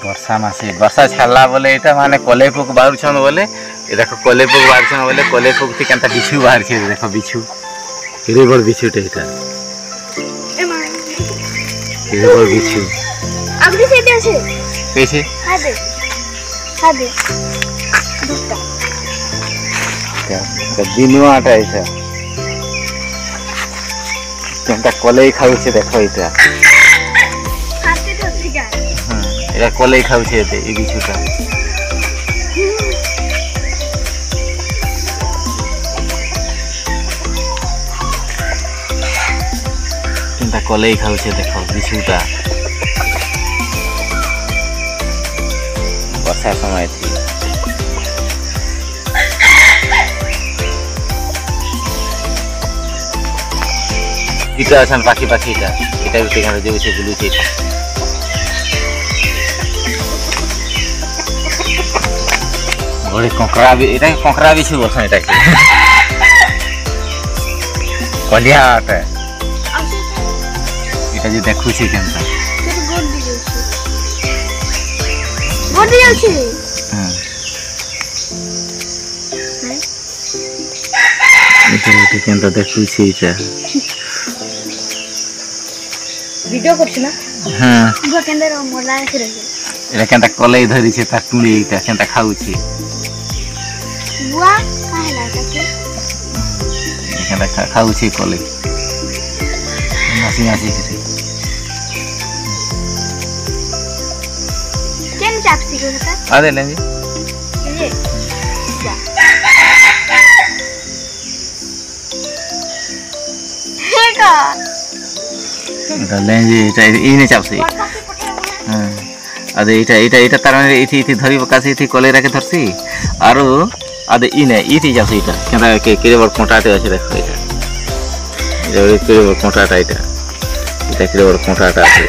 वर्षा मासे वर्षा छाड़ला बोले एटा माने कले पोक बाहर छन बोले ए देखो कले पोक बाहर छन बोले कले पोक थी केनता बिछु बाहर छे देखो बिछु केरे बड़ बिछु टेटा ए मां केरे बड़ बिछु अगली साइड আছে कैसे हादे दुटा क्या दिनो आटा ऐसा केनता कले खाउ छे देखो एटा हाथे तो ठीक है एटा कले खाउ छे ए बिछुटा केनता कले खाउ छे देखो बिछुटा वर्षा समय थी इटा अछन पाखी पाखी इटा इटा भी देखा जो से बुलू छे बड़े कोकरा भी छु अछन इटा के कलिया आटे इटा जे देखु छी केनता गोड दी अछि इटा केनता देखु छी इटा वीडियो करछि ना हां गो केंदर मोला के रही एटा केनता कले धरि छे ता टुणी इटा केनता खाउ छी बुआ काहेला ताके केनता खाउ छी कले नासी नासी के केन चापसी को था आ दे लेंगे ये हेगा लेंगे इटा इने चापसी हां अदे इटा तार माने इथि धरि बकासी इथि कले राके धरसी आरो अदे इने इथि चापसी इटा केनता केरे बड़ कोंटाटे अछि देखो इटा केरे बड़ कोंटाटा इटा केरे बड़ कोंटाटा अछि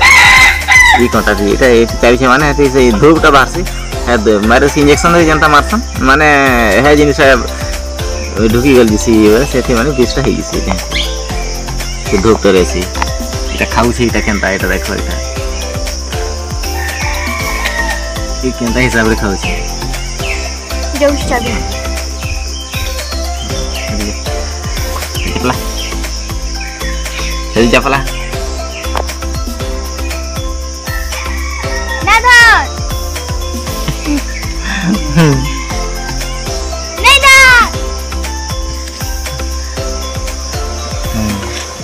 ई कोंटाटी इटा चाबी माने एति से धूपटा बाहरसी है मारे इंजेक्शन रे जनता मारसन माने है जिनिस ढुकी गल दिसी सेथि माने बिस्टा हे दिसी से धूप तो रेसी इटा खाउ छी इटा केनता इटा देखो इटा ई केनता हिसाब रे खाउ छी जोश चाबी चपला चल चपला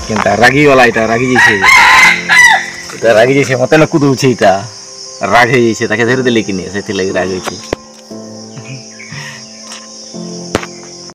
केनता रागी वाला इटा रागी जैसे मते न कुदउ छै इटा रागे जैसे ताके धरि देले कि नै सेति लागि रागे छै।